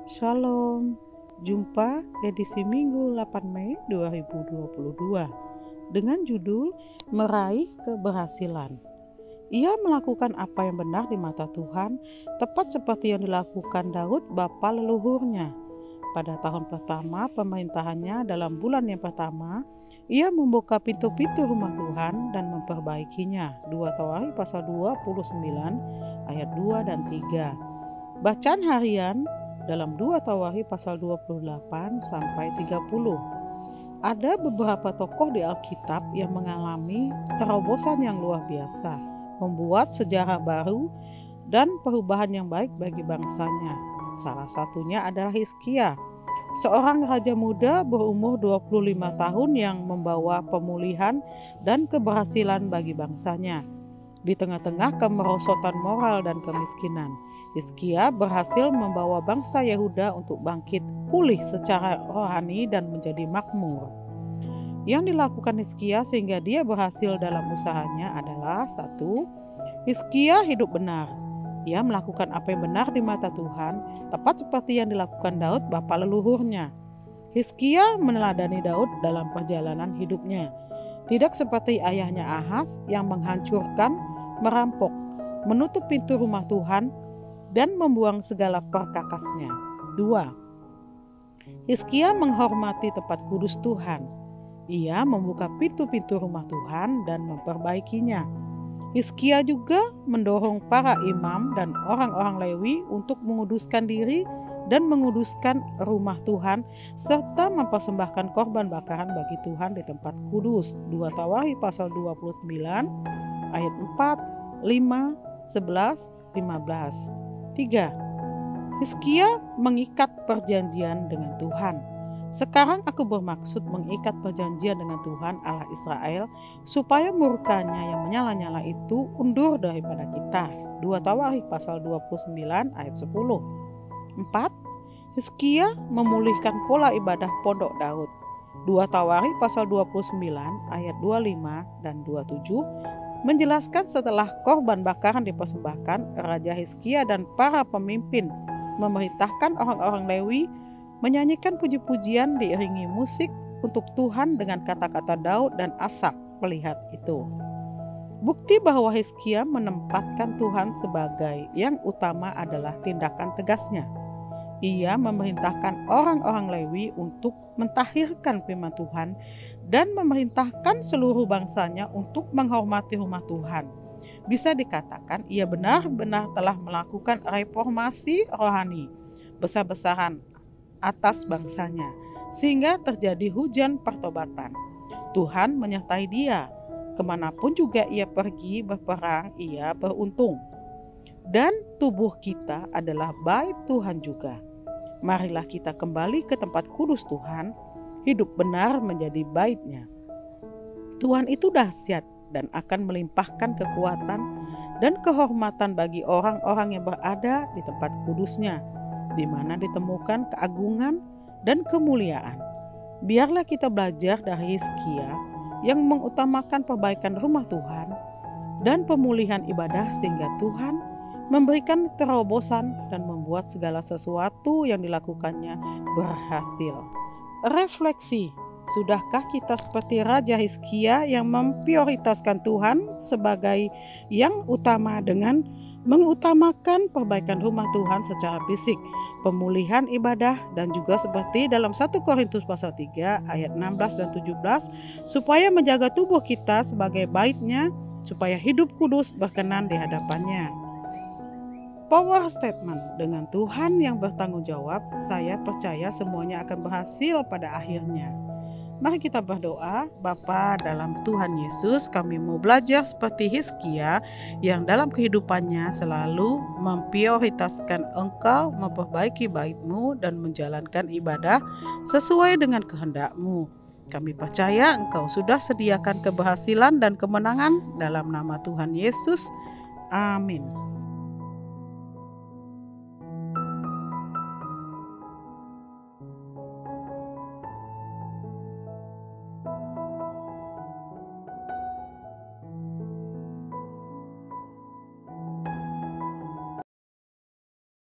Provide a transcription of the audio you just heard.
Shalom, jumpa edisi Minggu 8 Mei 2022 dengan judul Meraih Keberhasilan. Ia melakukan apa yang benar di mata Tuhan, tepat seperti yang dilakukan Daud bapa leluhurnya. Pada tahun pertama pemerintahannya, dalam bulan yang pertama, ia membuka pintu-pintu rumah Tuhan dan memperbaikinya. 2 Tawarikh pasal 29 ayat 2 dan 3. Bacaan harian dalam 2 Tawarikh pasal 28 sampai 30. Ada beberapa tokoh di Alkitab yang mengalami terobosan yang luar biasa, membuat sejarah baru dan perubahan yang baik bagi bangsanya. Salah satunya adalah Hizkia, seorang raja muda berumur 25 tahun yang membawa pemulihan dan keberhasilan bagi bangsanya. Di tengah-tengah kemerosotan moral dan kemiskinan, Hizkia berhasil membawa bangsa Yehuda untuk bangkit pulih secara rohani dan menjadi makmur. Yang dilakukan Hizkia sehingga dia berhasil dalam usahanya adalah: 1. Hizkia hidup benar. Ia melakukan apa yang benar di mata Tuhan, tepat seperti yang dilakukan Daud bapa leluhurnya. Hizkia meneladani Daud dalam perjalanan hidupnya. Tidak seperti ayahnya Ahaz yang menghancurkan, merampok, menutup pintu rumah Tuhan, dan membuang segala perkakasnya. 2. Hizkia menghormati tempat kudus Tuhan. Ia membuka pintu-pintu rumah Tuhan dan memperbaikinya. Hizkia juga mendorong para imam dan orang-orang Lewi untuk menguduskan diri dan menguduskan rumah Tuhan, serta mempersembahkan korban bakaran bagi Tuhan di tempat kudus. 2 Tawarikh pasal 29 ayat 4, 5, 11, 15. 3. Hizkia mengikat perjanjian dengan Tuhan. Sekarang aku bermaksud mengikat perjanjian dengan Tuhan Allah Israel, supaya murkanya yang menyala-nyala itu undur daripada kita. 2 Tawarikh pasal 29 ayat 10. 4. Hizkia memulihkan pola ibadah pondok Daud. 2 Tawarikh pasal 29 ayat 25 dan 27 menjelaskan setelah korban bakaran dipersembahkan, Raja Hizkia dan para pemimpin memerintahkan orang-orang Lewi menyanyikan puji-pujian diiringi musik untuk Tuhan dengan kata-kata Daud dan Asaf melihat itu. Bukti bahwa Hizkia menempatkan Tuhan sebagai yang utama adalah tindakan tegasnya. Ia memerintahkan orang-orang Lewi untuk mentahirkan firman Tuhan dan memerintahkan seluruh bangsanya untuk menghormati rumah Tuhan. Bisa dikatakan ia benar-benar telah melakukan reformasi rohani besar-besaran atas bangsanya, sehingga terjadi hujan pertobatan. Tuhan menyertai dia. Kemanapun juga ia pergi berperang, ia beruntung. Dan tubuh kita adalah bait Tuhan juga. Marilah kita kembali ke tempat kudus Tuhan, hidup benar menjadi bait-Nya. Tuhan itu dahsyat dan akan melimpahkan kekuatan dan kehormatan bagi orang-orang yang berada di tempat kudus-Nya, di mana ditemukan keagungan dan kemuliaan. Biarlah kita belajar dari Hizkia yang mengutamakan perbaikan rumah Tuhan dan pemulihan ibadah, sehingga Tuhan memberikan terobosan dan membuat segala sesuatu yang dilakukannya berhasil. Refleksi, sudahkah kita seperti Raja Hizkia yang memprioritaskan Tuhan sebagai yang utama dengan mengutamakan perbaikan rumah Tuhan secara fisik, pemulihan ibadah, dan juga seperti dalam 1 Korintus pasal 3 ayat 16 dan 17, supaya menjaga tubuh kita sebagai bait-Nya, supaya hidup kudus berkenan di hadapan-Nya. Power statement, dengan Tuhan yang bertanggung jawab, saya percaya semuanya akan berhasil pada akhirnya. Mari kita berdoa. Bapa dalam Tuhan Yesus, kami mau belajar seperti Hizkia yang dalam kehidupannya selalu memprioritaskan Engkau, memperbaiki bait-Mu dan menjalankan ibadah sesuai dengan kehendak-Mu. Kami percaya Engkau sudah sediakan keberhasilan dan kemenangan dalam nama Tuhan Yesus. Amin.